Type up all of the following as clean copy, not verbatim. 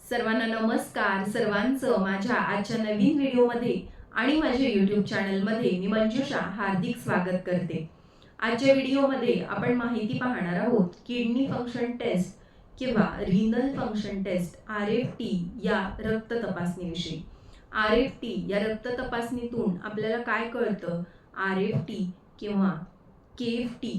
सर्वांना नमस्कार. सर्वांचं माझ्या आजच्या नवीन व्हिडिओमध्ये आणि माझ्या YouTube चॅनलमध्ये मी मंजुषा हार्दिक स्वागत करते. आजच्या व्हिडिओमध्ये आपण माहिती पाहणार आहोत किडनी फंक्शन टेस्ट किंवा रिनल फंक्शन टेस्ट RFT या रक्त तपासणीविषयी. RFT या रक्त तपासणीतून आपल्याला काय कळतं? RFT किंवा KFT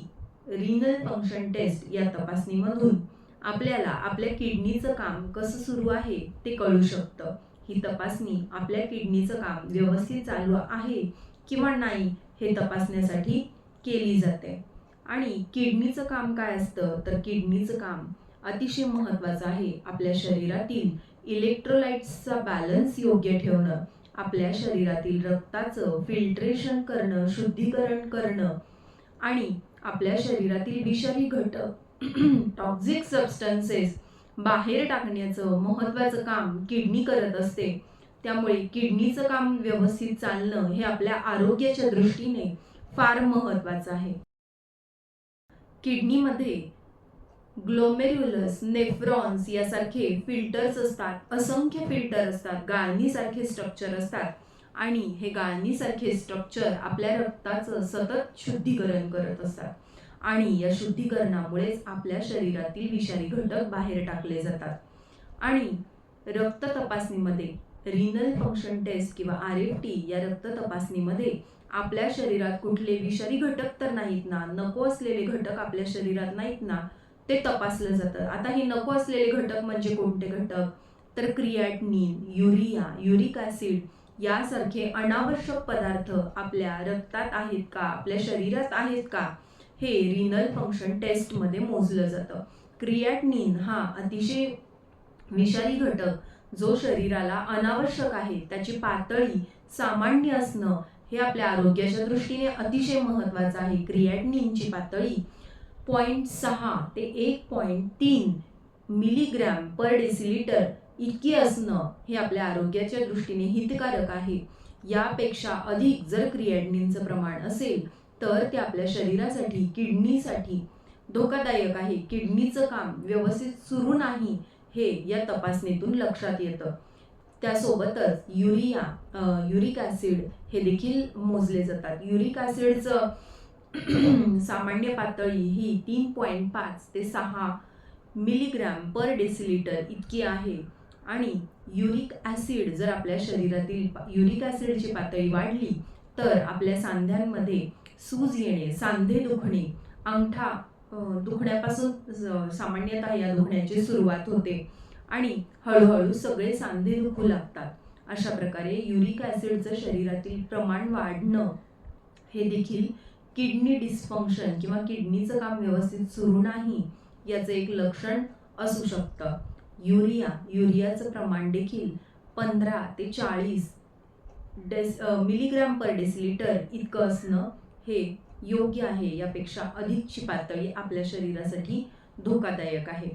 रिनल फंक्शन टेस्ट या तपासणीमधून आपल्याला आपल्या किडनीचं काम कसं सुरू आहे ते कळू शकतं. ही तपासणी आपल्या किडनीचं काम व्यवस्थित चालू आहे किंवा नाही हे तपासण्यासाठी केली जाते. आणि किडनीचं काम काय असतं? तर किडनीचं काम अतिशय महत्त्वाचं आहे. आपल्या शरीरातील इलेक्ट्रोलाइट्सचा बॅलन्स योग्य ठेवणं, आपल्या शरीरातील रक्ताचं फिल्ट्रेशन करणं, शुद्धीकरण करणं आणि आपल्या शरीरातील विषारी घटक टॉक्सिक सबस्टन्सेस बाहेर टाकण्याचं महत्त्वाचं काम किडनी करत असते. त्यामुळे किडनीचं काम व्यवस्थित चालणं हे आपल्या आरोग्याच्या दृष्टीने फार महत्त्वाचं आहे. किडनीमध्ये ग्लोमेरुलस, नेफ्रॉन्स यासारखे फिल्टर्स असतात. असंख्य फिल्टर असतात. गाळणीसारखे स्ट्रक्चर असतात आणि हे गाळणीसारखे स्ट्रक्चर आपल्या रक्ताचं सतत शुद्धीकरण करत असतात. आणि या शुद्धीकरणामुळेच आपल्या शरीरातील विषारी घटक बाहेर टाकले जातात. आणि रक्त तपासणीमध्ये रिनल फंक्शन टेस्ट किंवा RFT या रक्त तपासणीमध्ये आपल्या शरीरात कुठले विषारी घटक तर नाहीत ना, नको असलेले घटक आपल्या शरीरात नाहीत ना, ते तपासलं जातं. आता हे नको असलेले घटक म्हणजे कोणते घटक? तर क्रिएटिनिन, युरिया, युरिक ॲसिड यासारखे अनावश्यक पदार्थ आपल्या रक्तात आहेत का, आपल्या शरीरात आहेत का, हे रिनल फंक्शन टेस्टमध्ये मोजलं जातं. क्रिएटिनिन हा अतिशय विषारी घटक जो शरीराला अनावश्यक आहे, त्याची पातळी सामान्य असणं हे आपल्या आरोग्याच्या दृष्टीने अतिशय महत्त्वाचं आहे. क्रिएटिनिनची पातळी 0.6 ते 1.3 मिलीग्रॅम पर डेसिलिटर इतकी असणं हे आपल्या आरोग्याच्या दृष्टीने हितकारक आहे. यापेक्षा अधिक जर क्रिएटिनिनचं प्रमाण असेल तर ते आपल्या शरीरासाठी, किडनीसाठी धोकादायक आहे. किडनीचं काम व्यवस्थित सुरू नाही हे या तपासणीतून लक्षात येतं. त्यासोबतच युरिया, युरिक ॲसिड हे देखील मोजले जातात. युरिक ॲसिडचं सामान्य पातळी ही 3.5 ते 6 मिलीग्रॅम पर डेसिलिटर इतकी आहे. आणि युरिक ॲसिड जर आपल्या शरीरातील युरिक ॲसिडची पातळी वाढली तर आपल्या सांध्यांमध्ये सूज येणे, सांधे दुखणे, अंगठा दुखण्यापासून सामान्यतः या दुखण्याची सुरुवात होते आणि हळूहळू सगळे सांधे दुखू लागतात. अशा प्रकारे युरिक ॲसिडचं शरीरातील प्रमाण वाढणं हे देखील किडनी डिस्फंक्शन किंवा किडनीचं काम व्यवस्थित सुरू नाही याचं एक लक्षण असू शकतं. युरियाचं प्रमाण देखील 15 ते 40 मिलीग्रॅम पर डेसिलिटर इतकं असणं हे योग्य आहे. यापेक्षा अधिकची पातळी आपल्या शरीरासाठी धोकादायक आहे.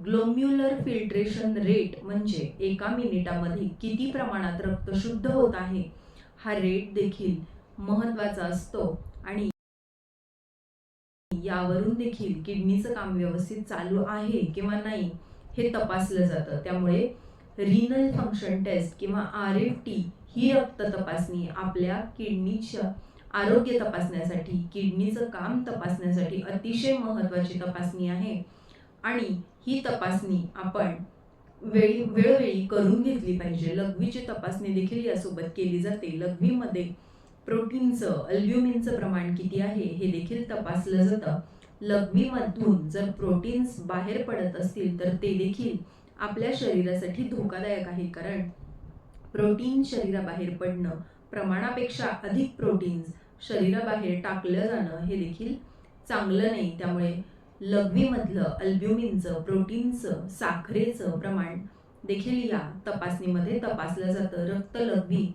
ग्लोम्युलर फिल्ट्रेशन रेट म्हणजे एका मिनिटामध्ये किती प्रमाणात रक्त शुद्ध होत आहे हा रेट देखील महत्त्वाचा असतो आणि यावरून देखील किडनीचं काम व्यवस्थित चालू आहे किंवा नाही हे तपासलं जातं. त्यामुळे रिनल फंक्शन टेस्ट किंवा RFT ही रक्त तपासणी आपल्या किडनीच्या आरोग्य तपासण्यासाठी, किडनीचं काम तपासण्यासाठी अतिशय महत्त्वाची तपासणी आहे. आणि ही तपासणी आपण वेळोवेळी करून घेतली पाहिजे. लघवीची तपासणी देखील यासोबत केली जाते. लघवीमध्ये प्रोटीनचं, अल्ब्युमिनचं प्रमाण किती आहे हे देखील तपासलं जातं. लघवीमधून जर प्रोटीन्स बाहेर पडत असतील तर ते देखील आपल्या शरीरासाठी धोकादायक आहे. कारण प्रोटीन शरीराबाहेर पडणं, प्रमाणापेक्षा अधिक प्रोटीन्स शरीराबाहेर टाकलं जाणं हे देखील चांगलं नाही. त्यामुळे लघवीमधलं अल्ब्युमिनचं, प्रोटीनचं, साखरेचं प्रमाण देखील या तपासणीमध्ये तपासलं जातं. रक्त, लघवी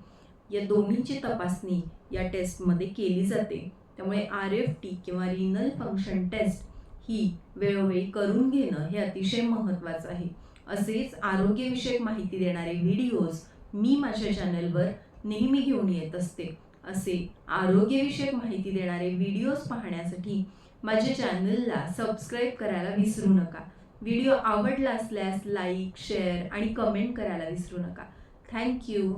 या दोन्हीची तपासणी या टेस्टमध्ये केली जाते. त्यामुळे RFT किंवा रिनल फंक्शन टेस्ट ही वेळोवेळी करून घेणं हे अतिशय महत्त्वाचं आहे. असेच आरोग्यविषयक माहिती देणारे व्हिडिओज मी माझ्या चॅनलवर नेहमी घेऊन येत असते. असे आरोग्यविषयक माहिती देणारे व्हिडिओज पाहण्यासाठी माझ्या चॅनलला सबस्क्राईब करायला विसरू नका. व्हिडिओ आवडला असल्यास लाईक शेअर आणि कमेंट करायला विसरू नका. थँक्यू.